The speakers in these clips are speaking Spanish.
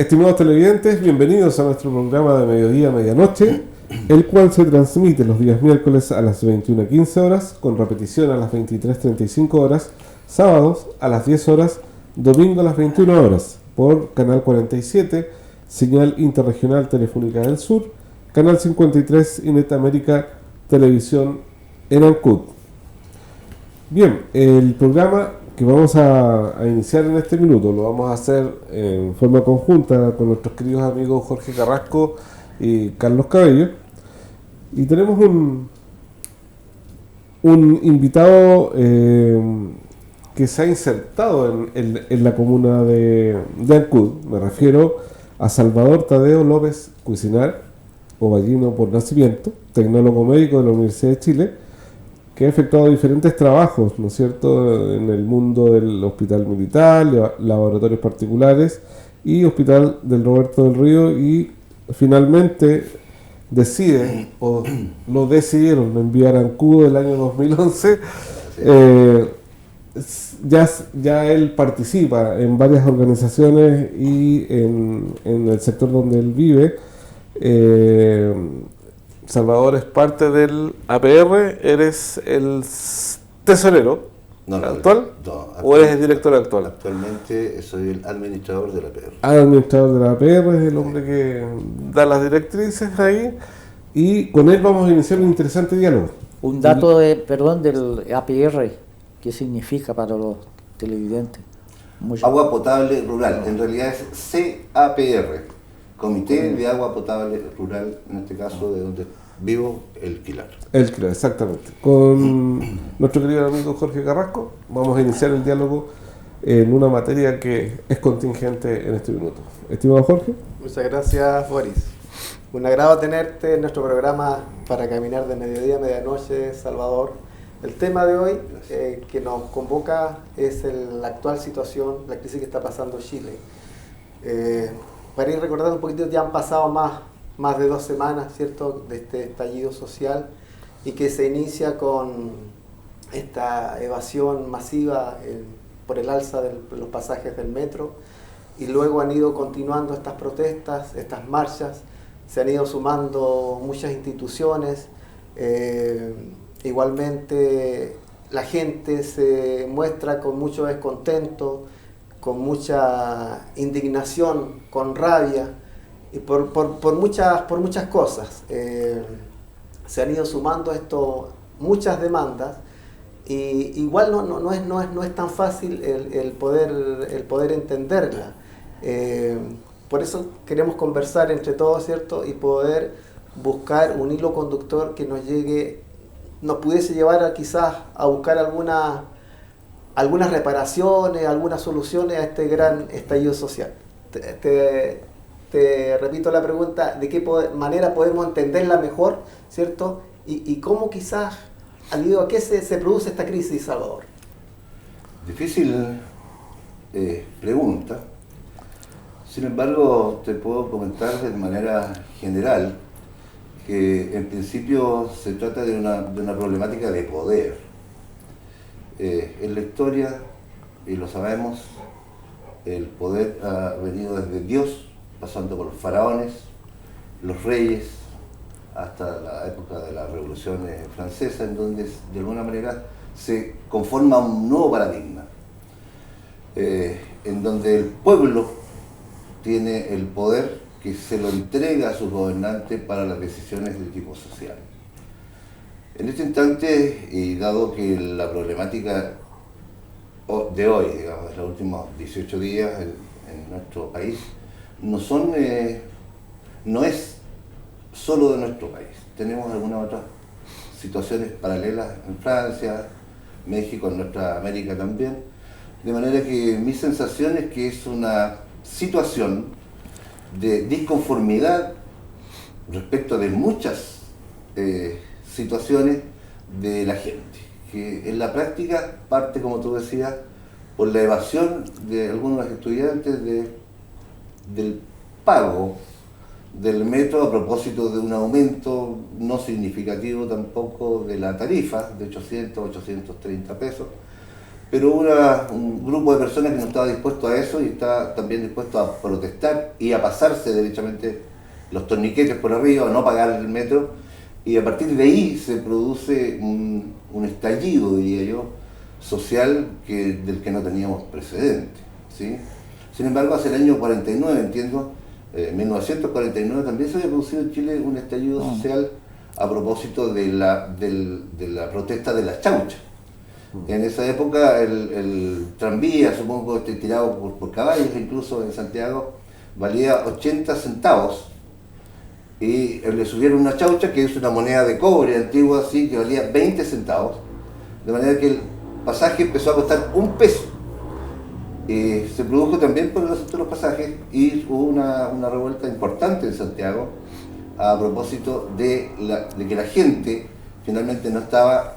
Estimados televidentes, bienvenidos a nuestro programa de mediodía medianoche, el cual se transmite los días miércoles a las 21:15 horas, con repetición a las 23:35 horas, sábados a las 10 horas, domingo a las 21 horas, por Canal 47, señal interregional telefónica del sur, Canal 53 y Netamérica Televisión en Ancud. Bien, el programa que vamos a iniciar en este minuto lo vamos a hacer en forma conjunta con nuestros queridos amigos Jorge Carrasco y Carlos Cabello, y tenemos un invitado que se ha insertado en la comuna de Ancud. Me refiero a Salvador Tadeo López Cuisinar, ovallino por nacimiento, tecnólogo médico de la Universidad de Chile, que ha efectuado diferentes trabajos, ¿no es cierto?, en el mundo del hospital militar, laboratorios particulares y hospital del Roberto del Río, y finalmente lo decidieron enviar a Ancud el año 2011. Ya él participa en varias organizaciones y en el sector donde él vive. Salvador es parte del APR. ¿Eres el tesorero actual? No, ¿O eres el director actual? Actualmente soy el administrador de la APR. Administrador de la APR, es el hombre que da las directrices ahí, y con él vamos a iniciar un interesante diálogo. Un dato del APR, ¿qué significa para los televidentes? Agua potable rural, en realidad es CAPR, Comité de Agua Potable Rural, en este caso de donde vivo, El Quilar. El Quilar, exactamente. Con nuestro querido amigo Jorge Carrasco vamos a iniciar el diálogo en una materia que es contingente en este minuto. Estimado Jorge. Muchas gracias, Boris. Un agrado tenerte en nuestro programa para caminar de mediodía a medianoche, Salvador. El tema de hoy que nos convoca es la actual situación, la crisis que está pasando Chile. Para ir recordando un poquito, ya han pasado más de 2 semanas, ¿cierto?, de este estallido social, y que se inicia con esta evasión masiva por el alza de los pasajes del metro, y luego han ido continuando estas protestas, estas marchas, se han ido sumando muchas instituciones. Igualmente la gente se muestra con mucho descontento, con mucha indignación, con rabia, y por muchas cosas. Se han ido sumando muchas demandas, y igual no es tan fácil el poder entenderla. Por eso queremos conversar entre todos, ¿cierto?, y poder buscar un hilo conductor que nos pudiese llevar quizás a buscar algunas reparaciones, algunas soluciones a este gran estallido social. Te repito la pregunta, ¿de qué manera podemos entenderla mejor, ¿cierto? Y cómo quizás, debido a qué se produce esta crisis, Salvador. Difícil pregunta. Sin embargo, te puedo comentar de manera general que en principio se trata de una problemática de poder. En la historia, y lo sabemos, el poder ha venido desde Dios, pasando por los faraones, los reyes, hasta la época de la Revolución Francesa, en donde de alguna manera se conforma un nuevo paradigma, en donde el pueblo tiene el poder que se lo entrega a sus gobernantes para las decisiones de tipo social. En este instante, y dado que la problemática de hoy, digamos, de los últimos 18 días en nuestro país, no es solo de nuestro país. Tenemos algunas otras situaciones paralelas en Francia, México, en nuestra América también, de manera que mi sensación es que es una situación de disconformidad respecto de muchas situaciones de la gente, que en la práctica parte, como tú decías, por la evasión de algunos estudiantes del pago del metro, a propósito de un aumento no significativo tampoco de la tarifa de 830 pesos, pero un grupo de personas que no estaba dispuesto a eso y está también dispuesto a protestar y a pasarse derechamente los torniquetes por arriba, a no pagar el metro, y a partir de ahí se produce un estallido, diría yo, social del que no teníamos precedente, ¿sí? Sin embargo, hace el año 49, entiendo, 1949 también se había producido en Chile un estallido social a propósito de la protesta de las chauchas. En esa época el tranvía, supongo que tirado por caballos, incluso en Santiago, valía 80 centavos y le subieron una chaucha, que es una moneda de cobre antigua así, que valía 20 centavos, de manera que el pasaje empezó a costar $1. Se produjo también por el asunto de los pasajes y hubo una revuelta importante en Santiago a propósito de que la gente finalmente no estaba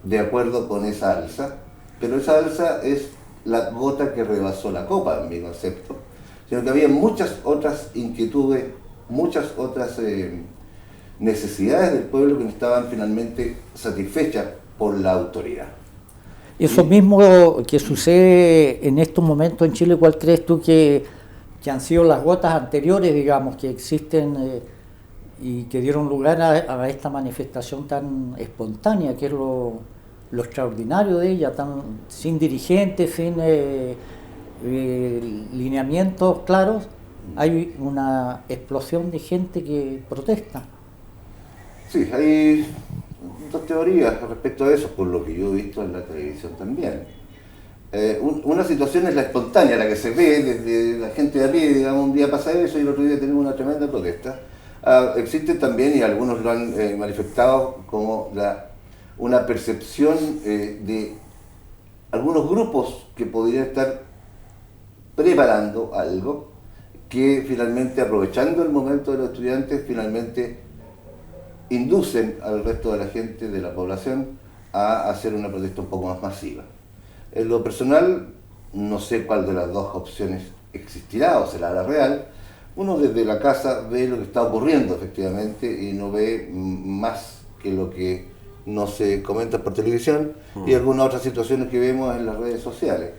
de acuerdo con esa alza, pero esa alza es la gota que rebasó la copa, en mi concepto, sino que había muchas otras inquietudes, muchas otras necesidades del pueblo que no estaban finalmente satisfechas por la autoridad. Eso mismo que sucede en estos momentos en Chile, ¿cuál crees tú que han sido las gotas anteriores, digamos, que existen y que dieron lugar a esta manifestación tan espontánea, que es lo extraordinario de ella, sin dirigentes, sin lineamientos claros? Hay una explosión de gente que protesta. Sí, hay dos teorías respecto a eso, por lo que yo he visto en la televisión también. Una situación es la espontánea, la que se ve desde la gente de a pie, digamos, un día pasa eso y el otro día tenemos una tremenda protesta. Existe también, y algunos lo han manifestado, como una percepción de algunos grupos que podrían estar preparando algo que finalmente, aprovechando el momento de los estudiantes, finalmente inducen al resto de la gente, de la población, a hacer una protesta un poco más masiva. En lo personal, no sé cuál de las dos opciones existirá o será la real. Uno desde la casa ve lo que está ocurriendo efectivamente y no ve más que lo que no se comenta por televisión y algunas otras situaciones que vemos en las redes sociales.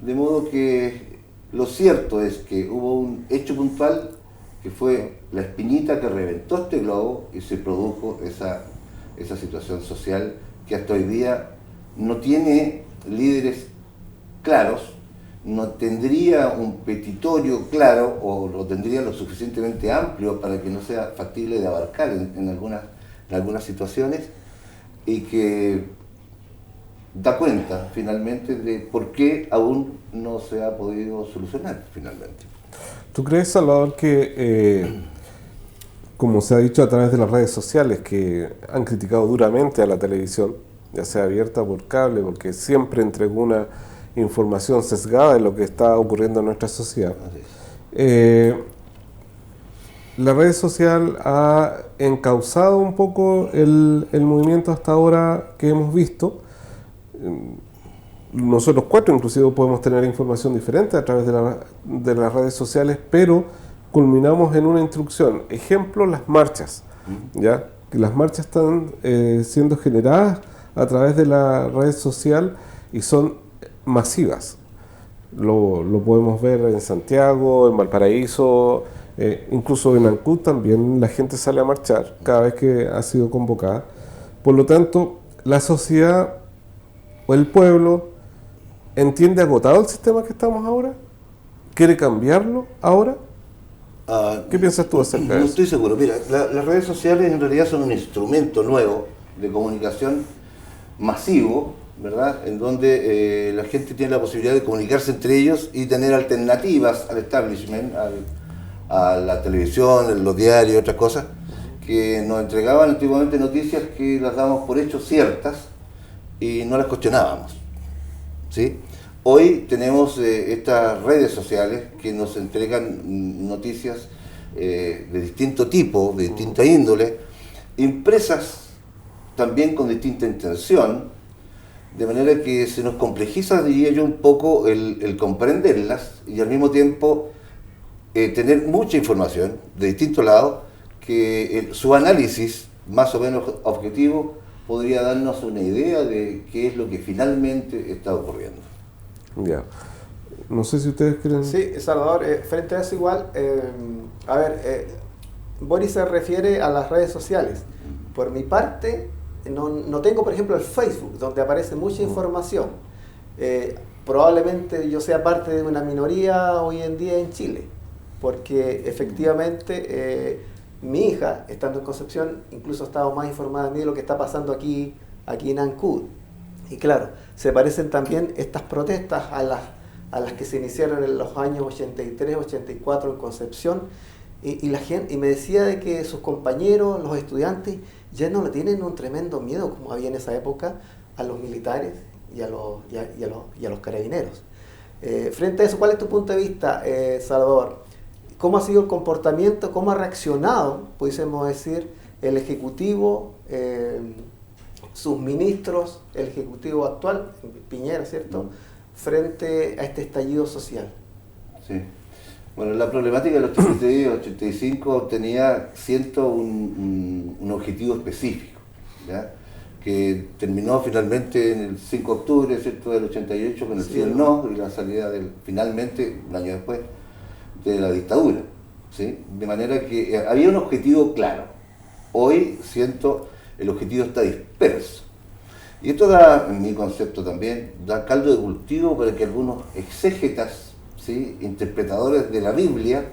De modo que lo cierto es que hubo un hecho puntual que fue la espinita que reventó este globo y se produjo esa situación social que hasta hoy día no tiene líderes claros, no tendría un petitorio claro o lo tendría lo suficientemente amplio para que no sea factible de abarcar en algunas situaciones, y que da cuenta finalmente de por qué aún no se ha podido solucionar finalmente. ¿Tú crees, Salvador, que, como se ha dicho a través de las redes sociales, que han criticado duramente a la televisión, ya sea abierta o por cable, porque siempre entregó una información sesgada de lo que está ocurriendo en nuestra sociedad? La red social ha encauzado un poco el movimiento hasta ahora que hemos visto. Nosotros cuatro inclusive podemos tener información diferente a través de las redes sociales, pero culminamos en una instrucción. Ejemplo, las marchas, ¿ya? Que las marchas están siendo generadas a través de la red social y son masivas. Lo podemos ver en Santiago, en Valparaíso, incluso en Ancud también la gente sale a marchar cada vez que ha sido convocada. Por lo tanto, la sociedad o el pueblo entiende agotado el sistema que estamos ahora, quiere cambiarlo ahora. ¿Qué piensas tú acerca de eso? No estoy seguro. Mira, las redes sociales en realidad son un instrumento nuevo de comunicación masivo, ¿verdad? En donde la gente tiene la posibilidad de comunicarse entre ellos y tener alternativas al establishment, a la televisión, los diarios y otras cosas, que nos entregaban antiguamente noticias que las dábamos por hecho ciertas y no las cuestionábamos, ¿sí? Hoy tenemos estas redes sociales que nos entregan noticias de distinto tipo, de distinta índole, impresas también con distinta intención, de manera que se nos complejiza, diría yo, un poco el comprenderlas y al mismo tiempo tener mucha información de distintos lados, que su análisis más o menos objetivo podría darnos una idea de qué es lo que finalmente está ocurriendo. Ya. No sé si ustedes creen... Sí, Salvador, frente a eso igual, Boris se refiere a las redes sociales. Por mi parte, no tengo, por ejemplo, el Facebook, donde aparece mucha información. Probablemente yo sea parte de una minoría hoy en día en Chile, porque efectivamente mi hija, estando en Concepción, incluso ha estado más informada de mí de lo que está pasando aquí en Ancud. Y claro, se parecen también estas protestas a las que se iniciaron en los años 83, 84 en Concepción, y la gente, y me decía de que sus compañeros, los estudiantes, ya no le tienen un tremendo miedo, como había en esa época, a los militares y a los carabineros. Frente a eso, ¿cuál es tu punto de vista, Salvador? ¿Cómo ha sido el comportamiento, cómo ha reaccionado, pudiésemos decir, el Ejecutivo, sus ministros, el Ejecutivo actual, Piñera, ¿cierto?, frente a este estallido social? Sí. Bueno, la problemática del 83 y 85 tenía, siento, un objetivo específico, ¿ya? Que terminó finalmente en el 5 de octubre, ¿cierto?, del 88 con el sí el no y la salida finalmente, un año después, de la dictadura, ¿sí? De manera que había un objetivo claro. Hoy siento el objetivo está disperso. Y esto da, en mi concepto también, da caldo de cultivo para que algunos exégetas, ¿sí?, interpretadores de la Biblia,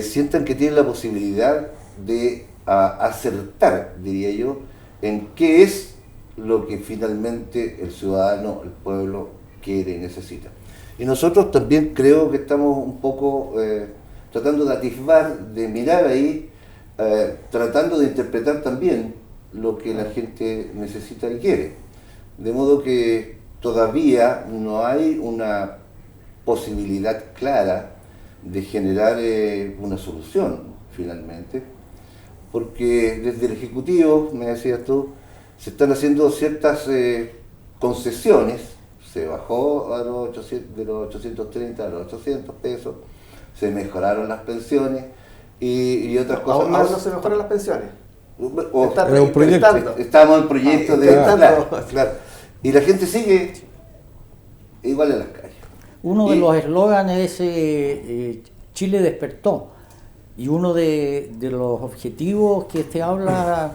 sientan que tienen la posibilidad de acertar, diría yo, en qué es lo que finalmente el ciudadano, el pueblo, quiere y necesita. Y nosotros también creo que estamos un poco tratando de atisbar, de mirar ahí, tratando de interpretar también lo que la gente necesita y quiere. De modo que todavía no hay una posibilidad clara de generar una solución finalmente, porque desde el Ejecutivo, me decías tú, se están haciendo ciertas concesiones. Se bajó a de los 830 a los 800 pesos, se mejoraron las pensiones y otras cosas más. ¿Aún no se mejoran las pensiones? Era un proyecto. Estamos en proyecto de... Claro. Y la gente sigue igual en las calles. Uno de los eslóganes es Chile despertó, y uno de los objetivos que se habla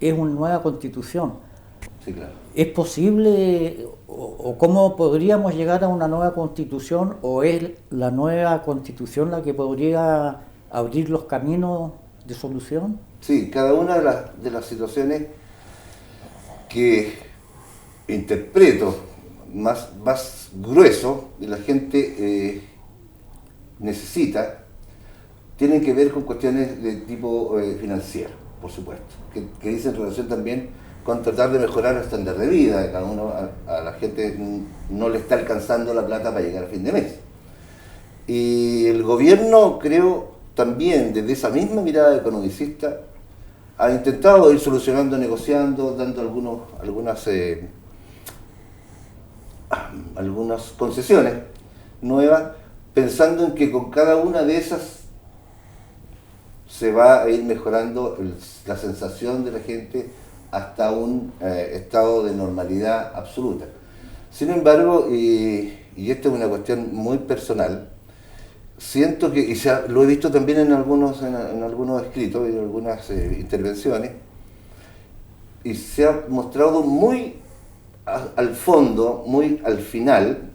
es una nueva constitución. Sí, claro. ¿Es posible o cómo podríamos llegar a una nueva constitución, o es la nueva constitución la que podría abrir los caminos de solución? Sí, cada una de las situaciones que interpreto más grueso de la gente necesita, tienen que ver con cuestiones de tipo financiero, por supuesto, que dicen relación también con tratar de mejorar el estándar de vida de cada uno. A la gente no le está alcanzando la plata para llegar a fin de mes. Y el gobierno, creo, también desde esa misma mirada economicista, ha intentado ir solucionando, negociando, dando algunas concesiones nuevas, pensando en que con cada una de esas se va a ir mejorando la sensación de la gente hasta un estado de normalidad absoluta. Sin embargo, y esta es una cuestión muy personal, siento que, lo he visto también en algunos escritos y en algunas intervenciones, y se ha mostrado muy al fondo, muy al final,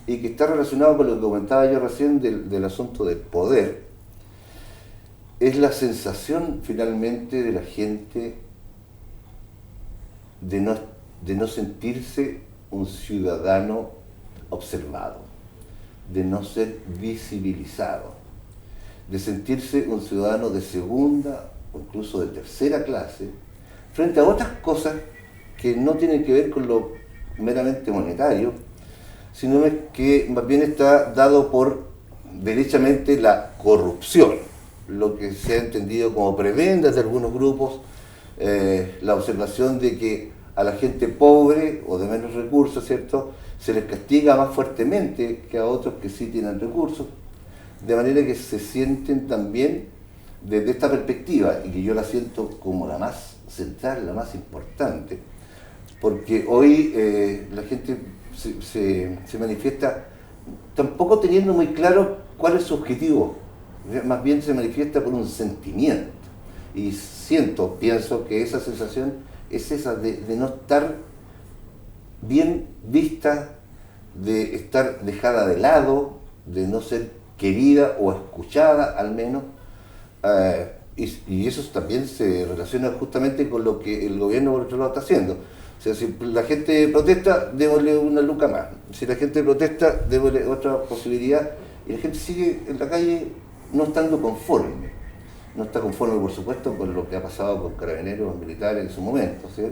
y que está relacionado con lo que comentaba yo recién del asunto del poder, es la sensación finalmente de la gente de no sentirse un ciudadano observado, de no ser visibilizado, de sentirse un ciudadano de segunda o incluso de tercera clase, frente a otras cosas que no tienen que ver con lo meramente monetario, sino que más bien está dado por derechamente la corrupción, lo que se ha entendido como prebendas de algunos grupos, la observación de que a la gente pobre o de menos recursos, ¿cierto?, se les castiga más fuertemente que a otros que sí tienen recursos, de manera que se sienten también desde esta perspectiva, y que yo la siento como la más central, la más importante, porque hoy la gente se manifiesta tampoco teniendo muy claro cuál es su objetivo, más bien se manifiesta por un sentimiento, y pienso que esa sensación es esa de no estar bien vista, de estar dejada de lado, de no ser querida o escuchada al menos, y eso también se relaciona justamente con lo que el gobierno por otro lado está haciendo. O sea, si la gente protesta, démosle una luca más. Si la gente protesta, démosle otra posibilidad, y la gente sigue en la calle no estando conforme. No está conforme, por supuesto, con lo que ha pasado con carabineros militares en su momento, ¿sí?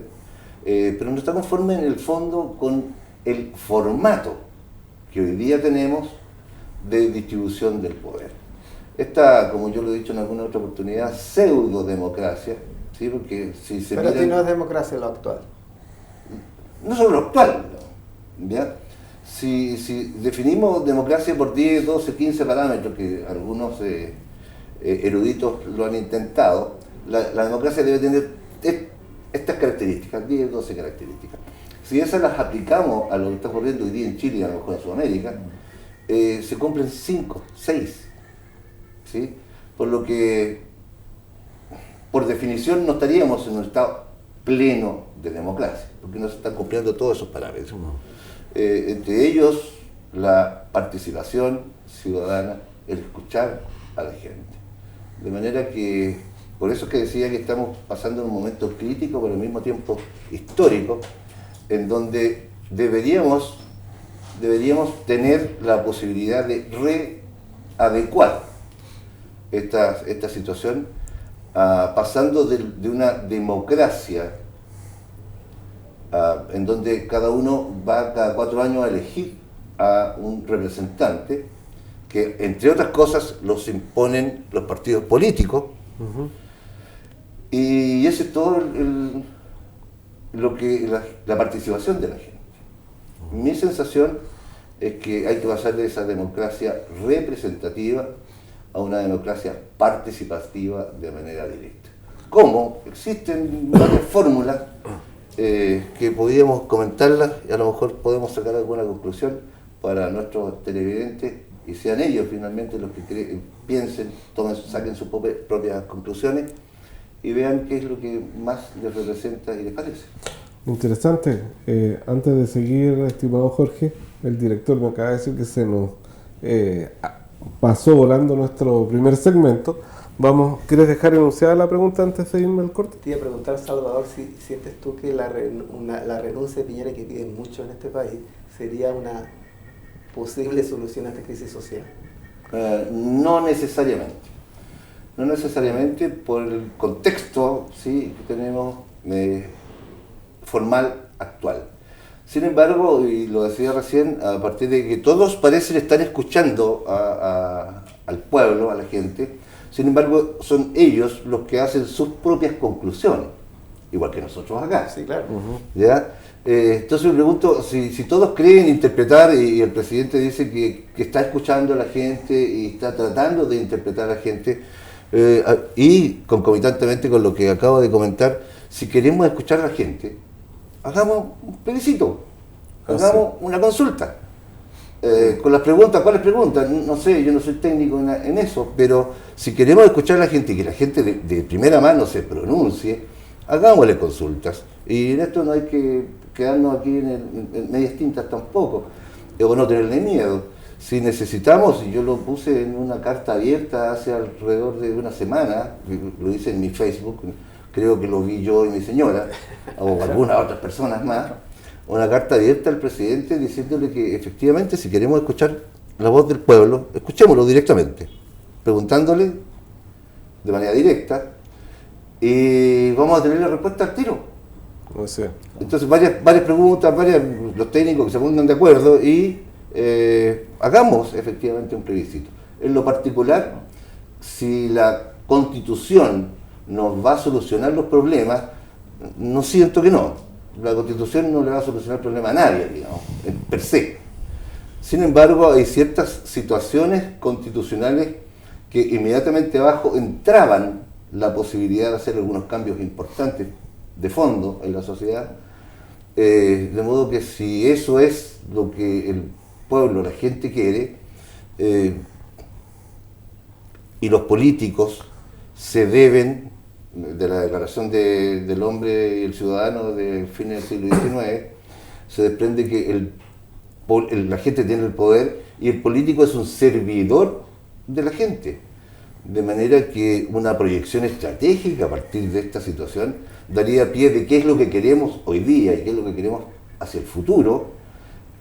Pero no está conforme en el fondo con el formato que hoy día tenemos de distribución del poder. Esta, como yo lo he dicho en alguna otra oportunidad, pseudo-democracia, ¿sí? Porque si se Pero miran, si no es democracia lo actual. no solo lo actual, ¿ya? Si definimos democracia por 10, 12, 15 parámetros, que algunos eruditos lo han intentado, la democracia debe tener estas características, 10, 12 características. Si esas las aplicamos a lo que está ocurriendo hoy día en Chile y a lo mejor en Sudamérica, se cumplen 5, 6. ¿Sí? Por lo que, por definición, no estaríamos en un estado pleno de democracia, porque no se están cumpliendo todos esos parámetros. Entre ellos, la participación ciudadana, el escuchar a la gente. De manera que, por eso es que decía que estamos pasando un momento crítico, pero al mismo tiempo histórico, en donde deberíamos tener la posibilidad de readecuar esta situación, pasando de una democracia en donde cada uno va cada 4 años a elegir a un representante, que entre otras cosas los imponen los partidos políticos, y ese es todo la participación de la gente. Mi sensación es que hay que pasar de esa democracia representativa a una democracia participativa de manera directa. ¿Cómo? Existen varias fórmulas que podríamos comentarlas y a lo mejor podemos sacar alguna conclusión para nuestros televidentes y sean ellos finalmente los que piensen, saquen sus propias conclusiones y vean qué es lo que más les representa y les parece. Interesante. Antes de seguir, estimado Jorge, el director me acaba de decir que se nos pasó volando nuestro primer segmento. ¿Quieres dejar enunciada la pregunta antes de irme al corte? Te iba a preguntar, Salvador, si sientes tú que la renuncia de Piñera, que piden mucho en este país, sería una posible solución a esta crisis social. No necesariamente. No necesariamente por el contexto, ¿sí?, que tenemos formal actual. Sin embargo, y lo decía recién, a partir de que todos parecen estar escuchando al pueblo, a la gente, sin embargo, son ellos los que hacen sus propias conclusiones, igual que nosotros acá. Sí, claro. ¿Ya? Entonces me pregunto, si todos creen interpretar, y el presidente dice que está escuchando a la gente y está tratando de interpretar a la gente, y concomitantemente con lo que acabo de comentar, si queremos escuchar a la gente, hagamos un plebiscito, hagamos una consulta. Con las preguntas, ¿cuáles preguntas? No sé, yo no soy técnico en eso, pero si queremos escuchar a la gente y que la gente de primera mano se pronuncie, hagámosle consultas. Y en esto no hay que quedarnos aquí en medias tintas tampoco, o no tenerle miedo. Si necesitamos, y yo lo puse en una carta abierta hace alrededor de una semana, lo hice en mi Facebook, creo que lo vi yo y mi señora, o algunas otras personas más, una carta abierta al presidente diciéndole que efectivamente si queremos escuchar la voz del pueblo, escuchémoslo directamente, preguntándole de manera directa, y vamos a tener la respuesta al tiro. No sé. Entonces varias preguntas, los técnicos que se pongan de acuerdo y hagamos efectivamente un plebiscito. En lo particular, si la Constitución nos va a solucionar los problemas, no siento que no. La Constitución no le va a solucionar el problema a nadie, digamos, per se. Sin embargo, hay ciertas situaciones constitucionales que inmediatamente abajo entraban la posibilidad de hacer algunos cambios importantes de fondo en la sociedad, de modo que si eso es lo que el pueblo, la gente quiere, y los políticos se deben, de la Declaración del Hombre y el Ciudadano de fines del siglo XIX, se desprende que la gente tiene el poder y el político es un servidor de la gente. De manera que una proyección estratégica a partir de esta situación daría pie de qué es lo que queremos hoy día y qué es lo que queremos hacia el futuro,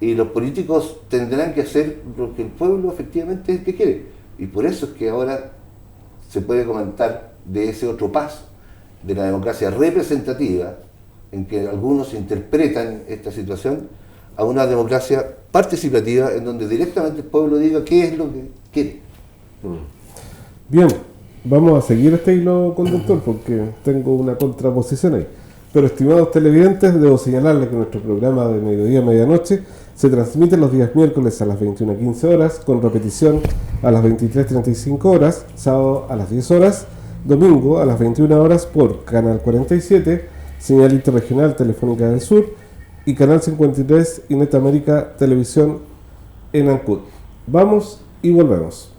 y los políticos tendrán que hacer lo que el pueblo efectivamente es el que quiere. Y por eso es que ahora se puede comentar de ese otro paso, de la democracia representativa, en que algunos interpretan esta situación, a una democracia participativa en donde directamente el pueblo diga qué es lo que quiere. Bien, vamos a seguir este hilo conductor porque tengo una contraposición ahí. Pero estimados televidentes, debo señalarles que nuestro programa de mediodía a medianoche se transmite los días miércoles a las 21:15 horas, con repetición a las 23:35 horas, sábado a las 10 horas, domingo a las 21 horas por Canal 47, Señal Interregional Telefónica del Sur y Canal 53 y Netamérica Televisión en Ancud. Vamos y volvemos.